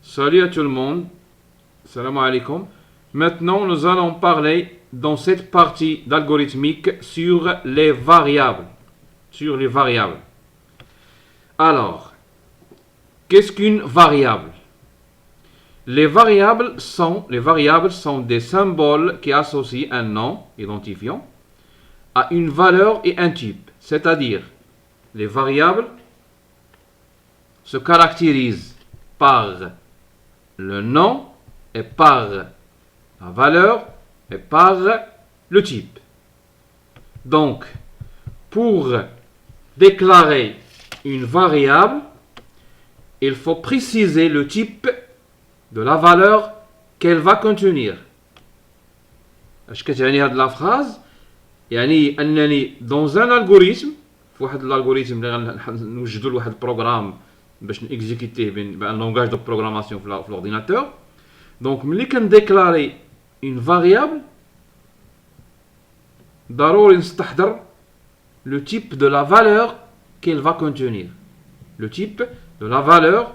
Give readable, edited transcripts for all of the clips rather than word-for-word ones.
Salut à tout le monde, salam alaikum. Maintenant, nous allons parler dans cette partie d'algorithmique sur les variables. Sur les variables. Alors, qu'est-ce qu'une variable? Les variables sont des symboles qui associent un nom identifiant à une valeur et un type. C'est-à-dire, les variables se caractérisent par le nom et par la valeur et par le type. Donc, pour déclarer une variable, il faut préciser le type de la valeur qu'elle va contenir. اش كتعني هاد لا فراز؟ يعني انني dans un algorithme في واحد الالغوريثم اللي غنوجدوا لواحد البروغرام باش نيكزيكوتيه بان لونغاج دو بروغراماسيون في الاورديناتور. دونك ملي كنديكلاري اون فاريابل ضروري نستحضر لو تيب دو لا فالور qu'elle va contenir. Le type de la valeur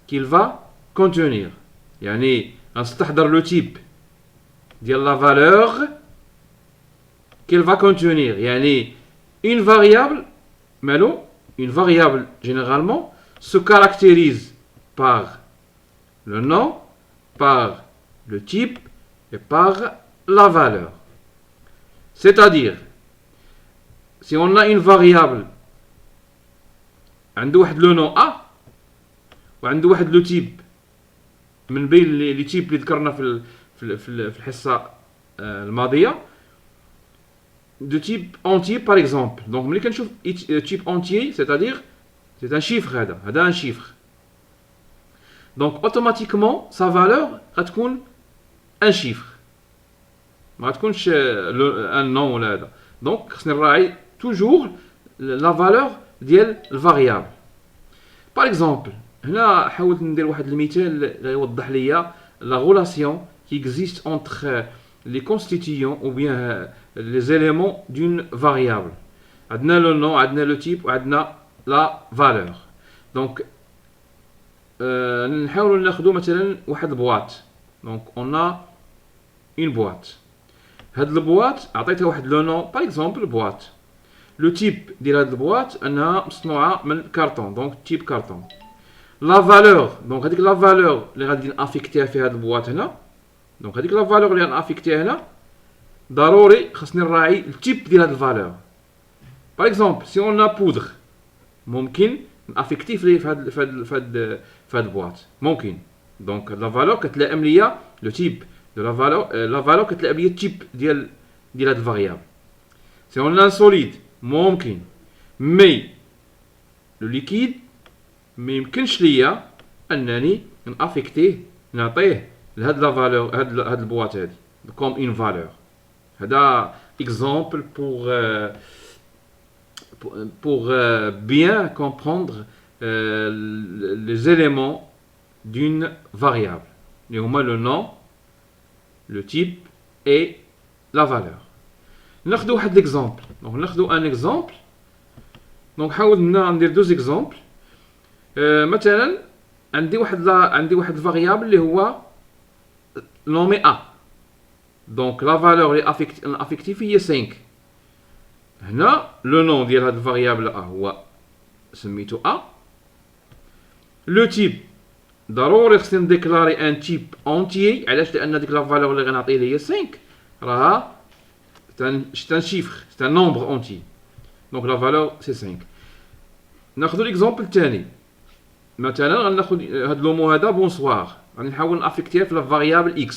qu'il va contenir. يعني غنستحضر لو تيب ديال la valeur qu'elle va contenir. يعني une variable مالو une variable généralement se caractérise par le nom, par le type et par la valeur. C'est-à-dire, si on a une variable عنده واحد لو نو ا وعنده واحد لو تيب من بين لي تيب اللي ذكرنا في الحصه الماضيه de type entier par exemple. Donc ملي كنشوف type entier c'est-à-dire c'est un chiffre هذا un chiffre. Donc automatiquement sa valeur غتكون un chiffre. ما غتكونش un nom ولا هذا. Donc خصني نراعي toujours la valeur ديال الفاريابل. Par exemple هنا حاولت ندير واحد المثال اللي يوضح ليا la relation qui existe entre les constituants ou bien les éléments d'une variable. عندنا le nom, عندنا le type وعندنا la valeur. Donc نحاولوا ناخذوا مثلا واحد البواط. Donc on a une boîte. هاد البواط عطيتها واحد le nom par exemple boîte. Le type ديال هاد البواط انها مصنوعه من كرتون. Donc type carton. La valeur, donc هذيك la valeur اللي غادي نافيكتيها في هاد البواط هنا. Donc هذيك la valeur اللي غنافيكتيها هنا ضروري خصني نراعي التيب ديال هاد الفالور. Par exemple, si on a poudre ممكن نافيكتي في هاد البواط ممكن. Donc la valeur كتلائم ليا لو تيب دو la valeur كتلائم ليا التيب ديال هاد الفاريابل. Si on a un solide ممكن مي لو ليكيد ما يمكنش ليا انني نافيكتيه نعطيه لهاد لا فالور هاد البواط هادي كوم اون فالور. هذا exemple pour bien comprendre les éléments d'une variable. اللي هما le nom, le type et la valeur. ناخذ واحد l'exemple. Donc ناخذ un exemple. Donc حاول ندير دوز exemple. مثلا عندي واحد الفاريابل اللي هو نومي a. Donc la valeur اللي affective هي 5. هنا لو نون ديال هاد الفاريابل a هو سميتو a. لو تيب ضروري خصني نديكلاري ان تيب اونتيي. علاش؟ لان ديك لا فالور اللي غنعطيه ليا 5 راها c'est un chiffre, c'est un nombre entier. Donc la valeur c'est 5. ناخذ l'exemple الثاني. مثلا غناخذ هاد لو مو هذا بونسوار. غادي نحاول نافيكتيه في لا فاريابل x.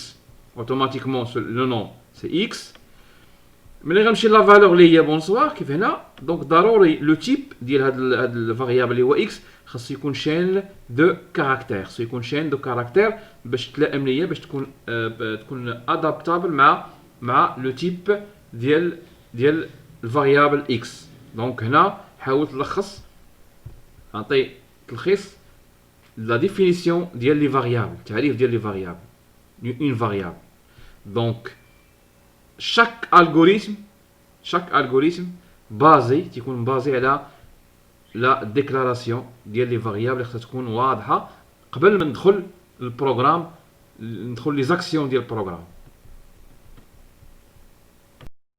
automatiquement le nom c'est x. ملي غنمشي لا فالور اللي هي بونسوار كيف هنا. دونك ضروري لو تيب ديال هاد الفاريابل اللي هو x خاص يكون شين دو كاركتير. خاص يكون شين دو كاركتير باش تلائم ليا باش تكون ادابتابل مع لو تيب ديال الفاريابل x. دونك هنا حاولت نلخص نعطي تلخيص لا ديفينيسيون ديال لي فاريابل. تعريف ديال لي فاريابل une variable. Donc chaque algorithme تكون بازي على لا ديكلاراسيون ديال لي فاريابل خصها تكون واضحه قبل ما ندخل البروغرام ندخل لي زاكسيون ديال البروغرام